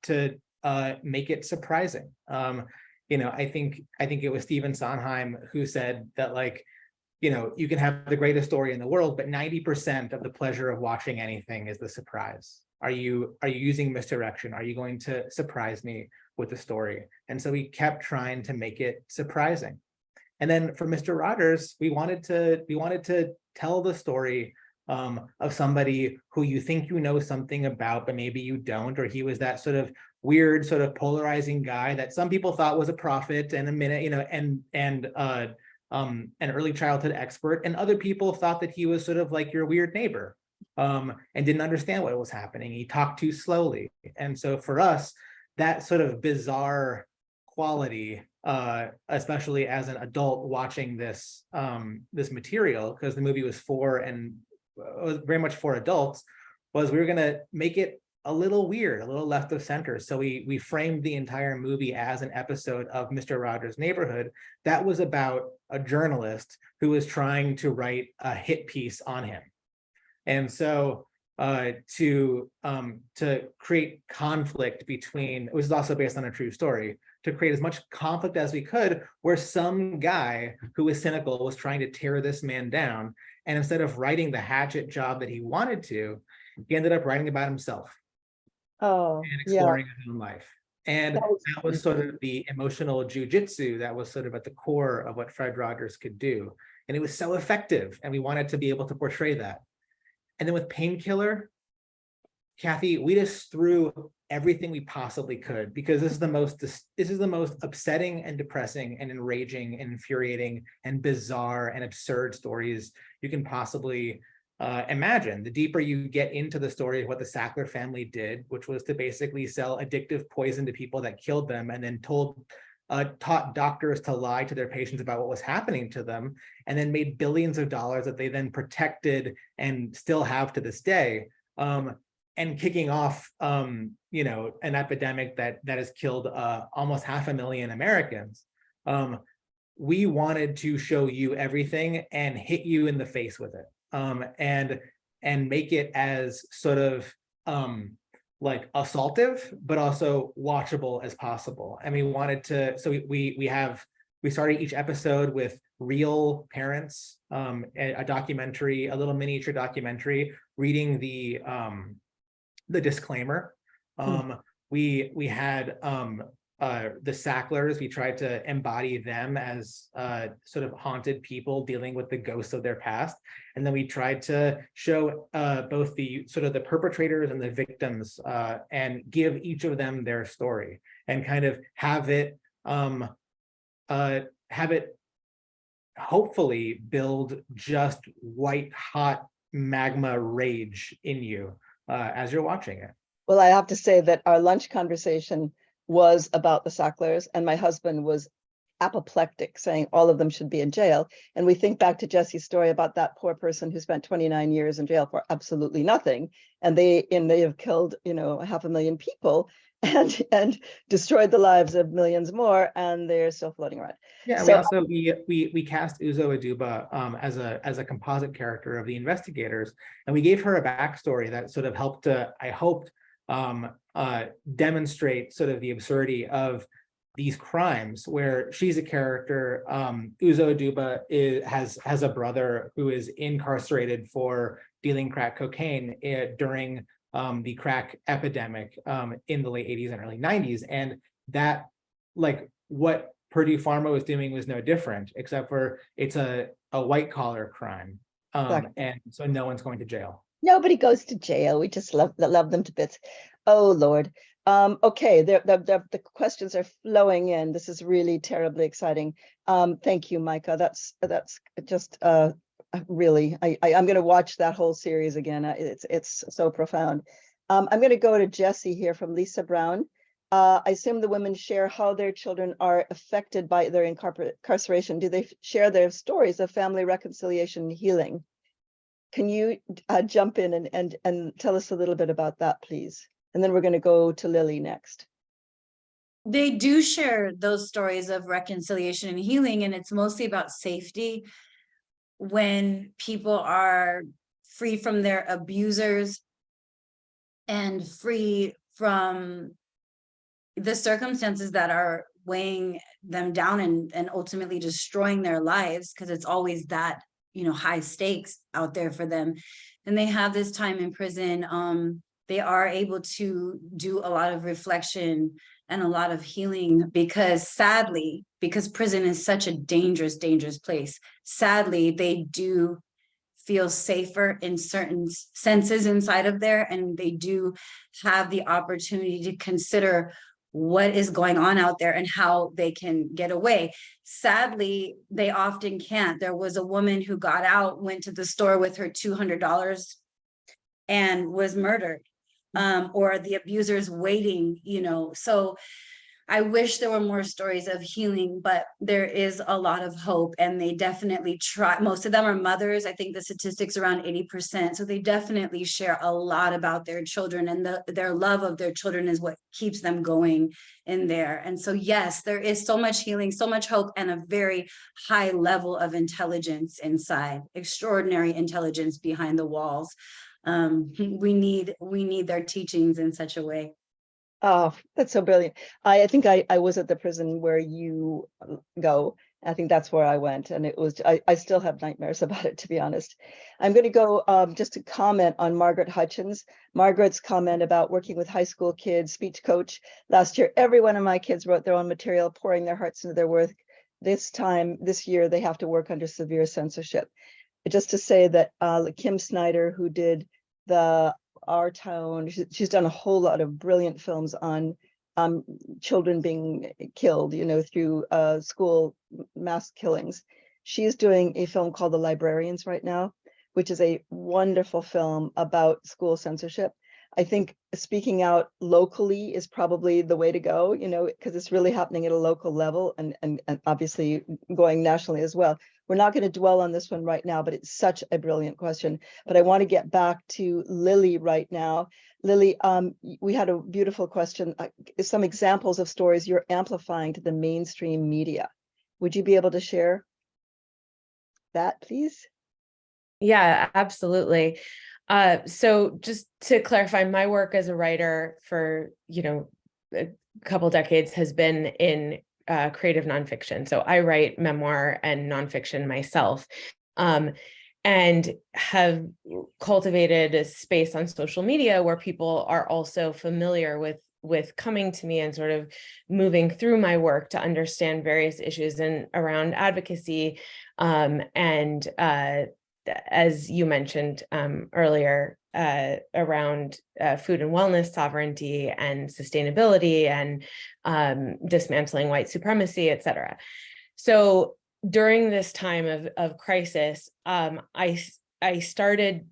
Speaker 3: make it surprising. I think it was Stephen Sondheim who said that, like, you can have the greatest story in the world, but 90% of the pleasure of watching anything is the surprise. Are you using misdirection? Are you going to surprise me with the story? And so we kept trying to make it surprising. And then for Mr. Rogers, we wanted to tell the story of somebody who you think you know something about, but maybe you don't, or he was that sort of weird, sort of polarizing guy that some people thought was a prophet and an early childhood expert, and other people thought that he was sort of like your weird neighbor, and didn't understand what was happening. He talked too slowly. And so for us, that sort of bizarre quality, especially as an adult watching this material, because the movie was was very much for adults, was we were going to make it a little weird, a little left of center. So we framed the entire movie as an episode of Mr. Rogers' Neighborhood that was about a journalist who was trying to write a hit piece on him. And so to create conflict between, it was also based on a true story, to create as much conflict as we could, where some guy who was cynical was trying to tear this man down. And instead of writing the hatchet job that he wanted to, he ended up writing about himself.
Speaker 2: Oh,
Speaker 3: And
Speaker 2: yeah.
Speaker 3: exploring his own life. And that was sort of the emotional jujitsu that was sort of at the core of what Fred Rogers could do. And it was so effective, and we wanted to be able to portray that. And then with Painkiller, Kathy, we just threw everything we possibly could, because this is the most upsetting and depressing and enraging and infuriating and bizarre and absurd stories you can possibly imagine. The deeper you get into the story of what the Sackler family did, which was to basically sell addictive poison to people that killed them, and then taught doctors to lie to their patients about what was happening to them, and then made billions of dollars that they then protected and still have to this day, and kicking off an epidemic that has killed almost 500,000 Americans. We wanted to show you everything and hit you in the face with it. And make it as sort of like assaultive, but also watchable as possible. And we wanted to, so we started each episode with real parents, a documentary, a little miniature documentary, reading the disclaimer. We had the Sacklers. We tried to embody them as sort of haunted people dealing with the ghosts of their past. And then we tried to show both the sort of the perpetrators and the victims, and give each of them their story, and kind of have it hopefully build just white hot magma rage in you as you're watching it.
Speaker 2: Well, I have to say that our lunch conversation was about the Sacklers, and my husband was apoplectic, saying all of them should be in jail. And we think back to Jesse's story about that poor person who spent 29 years in jail for absolutely nothing, and they have killed 500,000 people and destroyed the lives of millions more, and they're still floating around.
Speaker 3: Yeah, so, we cast Uzo Aduba as a composite character of the investigators, and we gave her a backstory that sort of helped to, I hoped, demonstrate sort of the absurdity of these crimes, where she's a character. Uzo Aduba has a brother who is incarcerated for dealing crack cocaine during the crack epidemic in the late 80s and early 90s. And that, like, what Purdue Pharma was doing was no different, except for it's a white collar crime.
Speaker 2: Exactly.
Speaker 3: And so no one's going to jail.
Speaker 2: Nobody goes to jail. We just love them to bits. Oh, Lord. Okay, the questions are flowing in. This is really terribly exciting. Thank you, Micah. That's just really, I'm going to watch that whole series again. It's so profound. I'm going to go to Jesse here from Lisa Brown. I assume the women share how their children are affected by their incarceration. Do they share their stories of family reconciliation and healing? Can you jump in and tell us a little bit about that, please? And then we're going to go to Lily next.
Speaker 4: They do share those stories of reconciliation and healing, and it's mostly about safety. When people are free from their abusers and free from the circumstances that are weighing them down and ultimately destroying their lives, because it's always that, you know, high stakes out there for them, and they have this time in prison, they are able to do a lot of reflection and a lot of healing, because sadly, because prison is such a dangerous place, sadly they do feel safer in certain senses inside of there, and they do have the opportunity to consider what is going on out there and how they can get away. Sadly, they often can't. There was a woman who got out, went to the store with her $200 and was murdered, or the abusers waiting, you know. So I wish there were more stories of healing, but there is a lot of hope, and they definitely try. Most of them are mothers. I think the statistics around 80%. So they definitely share a lot about their children, and their love of their children is what keeps them going in there. And so, yes, there is so much healing, so much hope, and a very high level of intelligence inside, extraordinary intelligence behind the walls. We need their teachings in such a way.
Speaker 2: Oh, that's so brilliant. I think I was at the prison where you go. I think that's where I went, and it was, I still have nightmares about it, to be honest. I'm going to go just to comment on Margaret Hutchins. Margaret's comment about working with high school kids, speech coach. Last year, every one of my kids wrote their own material, pouring their hearts into their work. This year, they have to work under severe censorship. Just to say that Kim Snyder, who did Our Town, she's done a whole lot of brilliant films on children being killed, you know, through school mass killings. She's doing a film called The Librarians right now, which is a wonderful film about school censorship. I think speaking out locally is probably the way to go, you know, because it's really happening at a local level, and obviously going nationally as well. We're not going to dwell on this one right now, but it's such a brilliant question. But I want to get back to Lily right now. Lily, we had a beautiful question. Some examples of stories you're amplifying to the mainstream media. Would you be able to share that, please?
Speaker 5: Yeah, absolutely. So just to clarify, my work as a writer for, you know, a couple decades has been in creative nonfiction. So I write memoir and nonfiction myself, and have cultivated a space on social media where people are also familiar with coming to me and sort of moving through my work to understand various issues and around advocacy, and as you mentioned earlier, around food and wellness sovereignty and sustainability and dismantling white supremacy, et cetera. So during this time of crisis, I started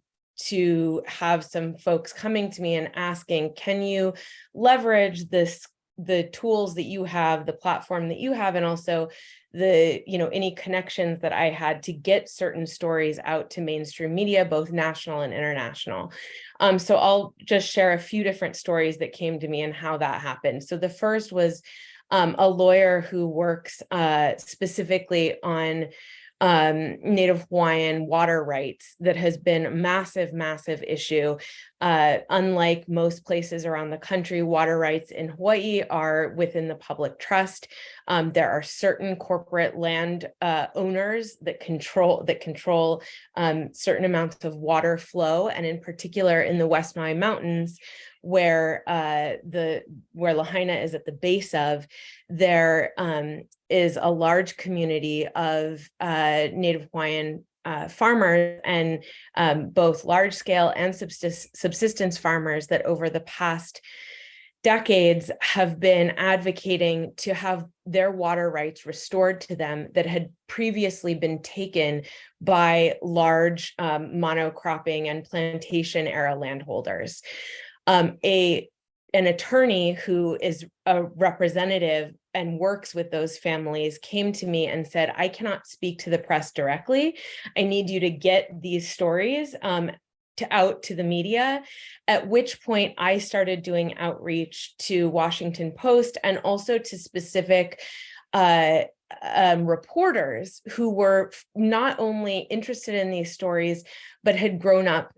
Speaker 5: to have some folks coming to me and asking, can you leverage the tools that you have, the platform that you have, and also the, you know, any connections that I had to get certain stories out to mainstream media, both national and international. So I'll just share a few different stories that came to me and how that happened. So the first was a lawyer who works specifically on Native Hawaiian water rights that has been a massive issue. Unlike most places around the country, water rights in Hawaii are within the public trust. There are certain corporate land owners that control certain amounts of water flow, and in particular in the West Maui Mountains, where Lahaina is at the base of, there is a large community of Native Hawaiian farmers, and both large scale and subsistence farmers that over the past decades have been advocating to have their water rights restored to them that had previously been taken by large monocropping and plantation era landholders. A an attorney who is a representative and works with those families came to me and said, I cannot speak to the press directly. I need you to get these stories out to the media, at which point I started doing outreach to Washington Post and also to specific reporters who were not only interested in these stories, but had grown up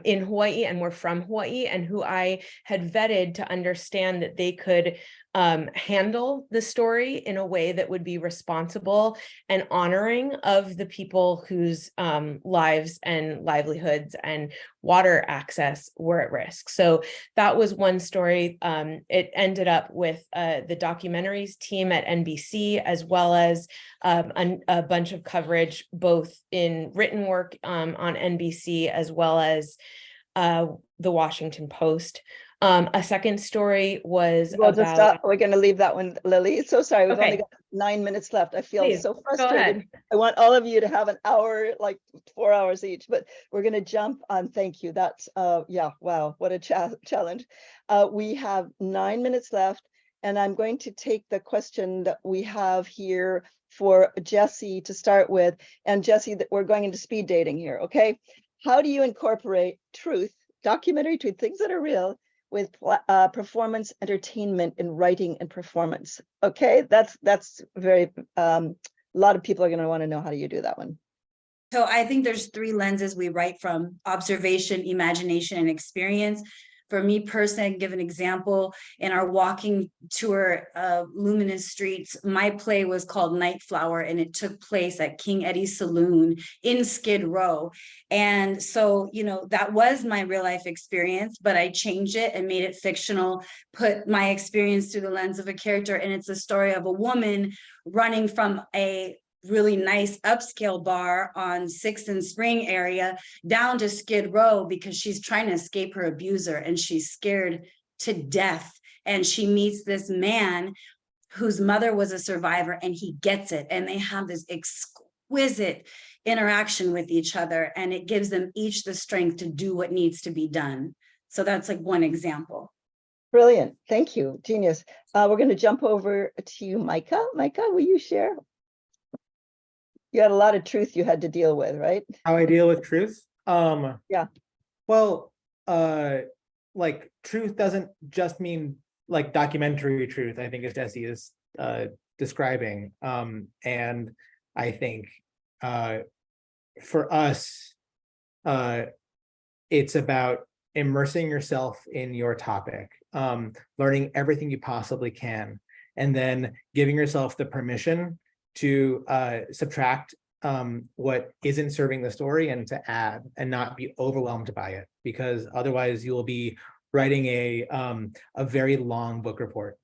Speaker 5: in Hawaii and were from Hawaii, and who I had vetted to understand that they could handle the story in a way that would be responsible and honoring of the people whose lives and livelihoods and water access were at risk. So that was one story. It ended up with the documentaries team at NBC, as well as a bunch of coverage, both in written work on NBC, as well as the Washington Post. A second story was
Speaker 2: We'll just
Speaker 5: about.
Speaker 2: stop. We're going to leave that one, Lily. So sorry, we've only
Speaker 5: Okay.
Speaker 2: got 9 minutes left. I feel
Speaker 5: Please,
Speaker 2: so
Speaker 5: go
Speaker 2: frustrated.
Speaker 5: ahead.
Speaker 2: I want all of you to have an hour, like 4 hours each, but we're going to jump on. Thank you. That's yeah, wow, what a challenge. We have 9 minutes left, and I'm going to take the question that we have here for Jesse to start with. And Jesse, that we're going into speed dating here, okay? How do you incorporate truth, documentary truth, things that are real, with performance entertainment in writing and performance? Okay, that's very, a lot of people are going to want to know, how do you do that one?
Speaker 4: So I think there's 3 lenses we write from: observation, imagination, and experience. For me personally, I can give an example. In our walking tour of Luminous Streets, my play was called Night Flower, and it took place at King Eddie's Saloon in Skid Row. And so, you know, that was my real life experience, but I changed it and made it fictional, put my experience through the lens of a character. And it's a story of a woman running from a really nice upscale bar on 6th and Spring area down to Skid Row because she's trying to escape her abuser, and she's scared to death. And she meets this man whose mother was a survivor, and he gets it. And they have this exquisite interaction with each other, and it gives them each the strength to do what needs to be done. So that's like one example.
Speaker 2: Brilliant. Thank you. Genius. We're going to jump over to you, Micah. Micah, will you share? You had a lot of truth you had to deal with, right?
Speaker 3: How I deal with truth?
Speaker 2: Yeah.
Speaker 3: Well, like truth doesn't just mean like documentary truth, I think, as Jesse is describing. And I think for us, it's about immersing yourself in your topic, learning everything you possibly can, and then giving yourself the permission to subtract what isn't serving the story and to add, and not be overwhelmed by it, because otherwise you will be writing a very long book report.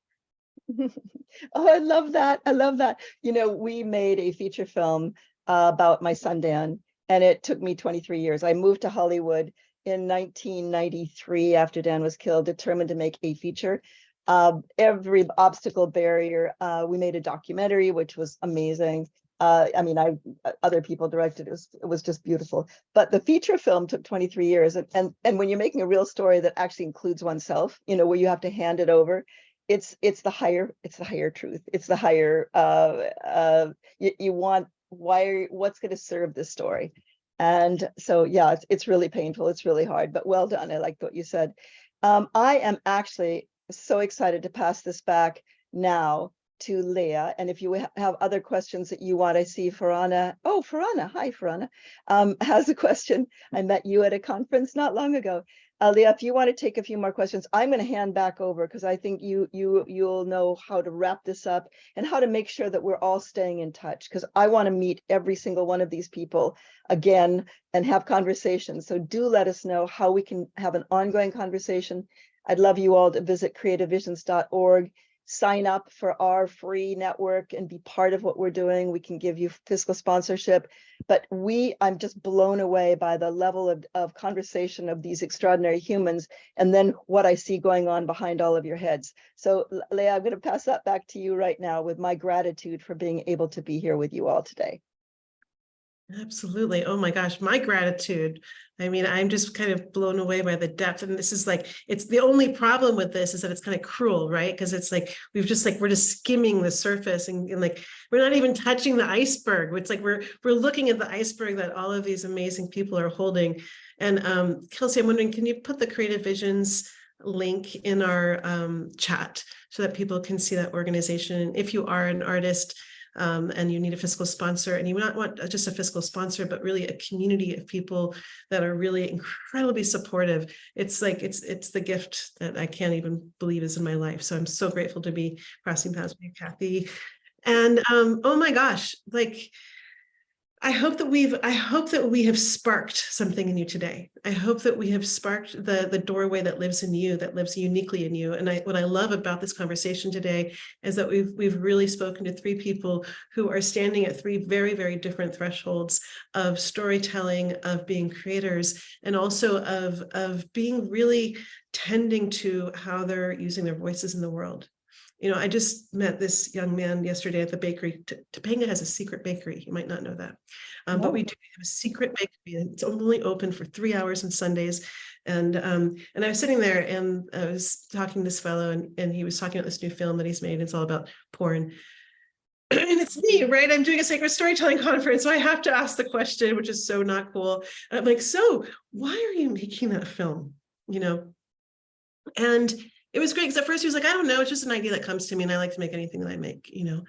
Speaker 2: Oh, I love that. I love that. You know, we made a feature film about my son, Dan, and it took me 23 years. I moved to Hollywood in 1993 after Dan was killed, determined to make a feature. Every obstacle barrier. We made a documentary, which was amazing. I mean, other people directed it. It was just beautiful. But the feature film took 23 years. And when you're making a real story that actually includes oneself, you know, where you have to hand it over, it's the higher truth. It's the higher you want, what's going to serve this story. And so, yeah, it's really painful. It's really hard, but well done. I like what you said. I am actually so excited to pass this back now to Leah. And if you have other questions that you want, I see Farana. Oh, Farana. Hi, Farana. Has a question. I met you at a conference not long ago. Leah, if you want to take a few more questions, I'm going to hand back over, because I think you'll know how to wrap this up and how to make sure that we're all staying in touch, because I want to meet every single one of these people again and have conversations. So do let us know how we can have an ongoing conversation. I'd love you all to visit creativevisions.org, sign up for our free network and be part of what we're doing. We can give you fiscal sponsorship, but I'm just blown away by the level of conversation of these extraordinary humans, and then what I see going on behind all of your heads. So Leah, I'm going to pass that back to you right now with my gratitude for being able to be here with you all today.
Speaker 1: Absolutely. Oh my gosh, my gratitude. I mean, I'm just kind of blown away by the depth. And this is like, it's the only problem with this is that it's kind of cruel, right? Because it's like, we're just skimming the surface and like, we're not even touching the iceberg. It's like, we're looking at the iceberg that all of these amazing people are holding. And Kelsey, I'm wondering, can you put the Creative Visions link in our chat so that people can see that organization? If you are an artist, and you need a fiscal sponsor, and you not want just a fiscal sponsor, but really a community of people that are really incredibly supportive. It's like, it's the gift that I can't even believe is in my life. So I'm so grateful to be crossing paths with you, Kathy. And oh my gosh, like, I hope that we have sparked something in you today. I hope that we have sparked the doorway that lives in you, that lives uniquely in you. And what I love about this conversation today is that we've really spoken to three people who are standing at three very, very different thresholds of storytelling, of being creators, and also of being really tending to how they're using their voices in the world. You know, I just met this young man yesterday at the bakery. Topanga has a secret bakery. You might not know that. But we do have a secret bakery. It's only open for 3 hours on Sundays. And I was sitting there and I was talking to this fellow and he was talking about this new film that he's made. It's all about porn. And it's me, right? I'm doing a sacred storytelling conference. So I have to ask the question, which is so not cool. And I'm like, so why are you making that film? You know? And it was great because at first he was like, I don't know, it's just an idea that comes to me and I like to make anything that I make, you know.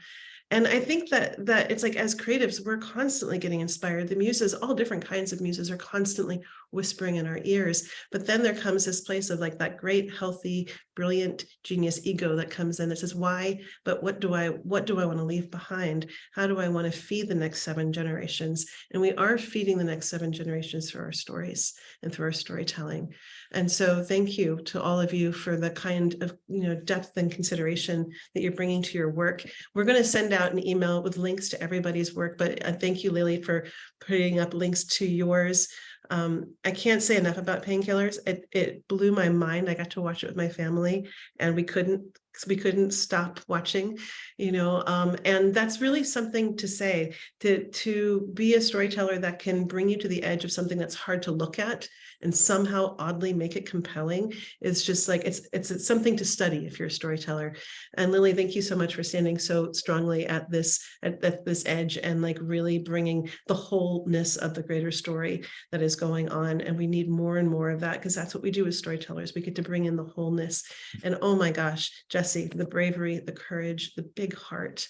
Speaker 1: And I think that it's like, as creatives, we're constantly getting inspired. The muses, all different kinds of muses, are constantly whispering in our ears. But then there comes this place of like that great, healthy, brilliant, genius ego that comes in that says, why? But what do I want to leave behind? How do I want to feed the next 7 generations? And we are feeding the next 7 generations through our stories and through our storytelling. And so thank you to all of you for the kind of, you know, depth and consideration that you're bringing to your work. We're going to send out an email with links to everybody's work, but thank you, Lily, for putting up links to yours. I can't say enough about Painkillers. It blew my mind. I got to watch it with my family and we couldn't stop watching, you know, and that's really something to say, to be a storyteller that can bring you to the edge of something that's hard to look at and somehow oddly make it compelling. It's just like, it's something to study if you're a storyteller. And Lily, thank you so much for standing so strongly at this edge and like really bringing the wholeness of the greater story that is going on. And we need more and more of that because that's what we do as storytellers. We get to bring in the wholeness. And oh my gosh, Jesse, the bravery, the courage, the big heart,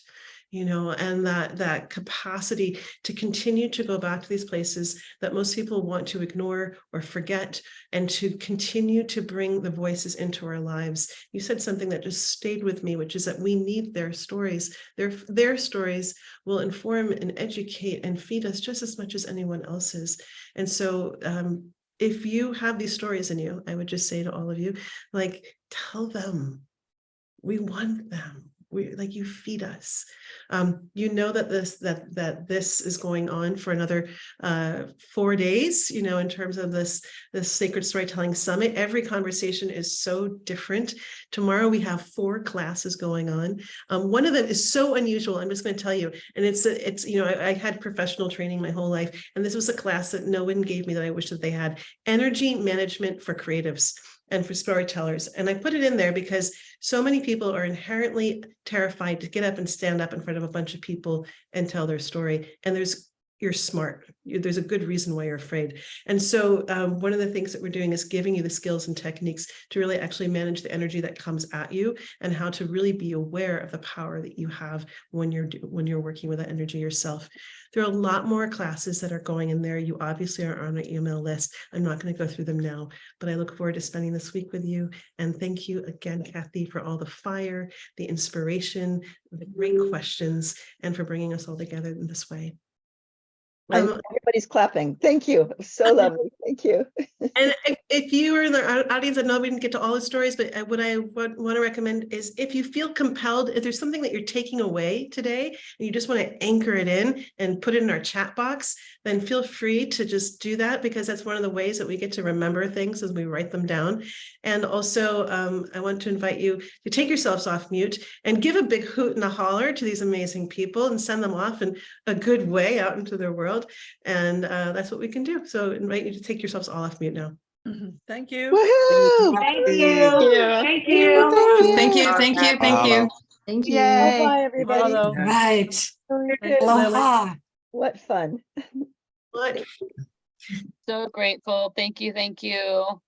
Speaker 1: you know, and that capacity to continue to go back to these places that most people want to ignore or forget, and to continue to bring the voices into our lives. You said something that just stayed with me, which is that we need their stories. Their stories will inform and educate and feed us just as much as anyone else's. And so if you have these stories in you, I would just say to all of you, like, tell them. We want them. Like, you feed us. You know that this is going on for another 4 days, you know, in terms of this Sacred Storytelling Summit. Every conversation is so different. Tomorrow we have 4 classes going on. One of them is so unusual. I'm just going to tell you. And it's you know, I had professional training my whole life, and this was a class that no one gave me that I wish that they had: energy management for creatives and for storytellers. And I put it in there because so many people are inherently terrified to get up and stand up in front of a bunch of people and tell their story. And you're smart. There's a good reason why you're afraid. And so one of the things that we're doing is giving you the skills and techniques to really actually manage the energy that comes at you, and how to really be aware of the power that you have when you're working with that energy yourself. There are a lot more classes that are going in there. You obviously are on an email list. I'm not going to go through them now, but I look forward to spending this week with you. And thank you again, Kathy, for all the fire, the inspiration, the great questions, and for bringing us all together in this way.
Speaker 2: Everybody's clapping. Thank you. So lovely. Thank you.
Speaker 1: And if you are in the audience, I know we didn't get to all the stories, but what I want to recommend is, if you feel compelled, if there's something that you're taking away today and you just want to anchor it in and put it in our chat box, then feel free to just do that, because that's one of the ways that we get to remember things as we write them down. And also, I want to invite you to take yourselves off mute and give a big hoot and a holler to these amazing people and send them off in a good way out into their world. And that's what we can do. So I invite you to take yourselves all off mute now.
Speaker 6: Thank you.
Speaker 2: Woohoo!
Speaker 4: Thank you.
Speaker 2: Thank
Speaker 4: Thank you.
Speaker 2: Thank you.
Speaker 4: Thank you.
Speaker 7: Thank you.
Speaker 2: Yay.
Speaker 6: Bye,
Speaker 2: everybody.
Speaker 6: Mahalo.
Speaker 4: Right.
Speaker 2: Good.
Speaker 4: Aloha.
Speaker 2: What fun.
Speaker 1: But
Speaker 7: So grateful. Thank you. Thank you.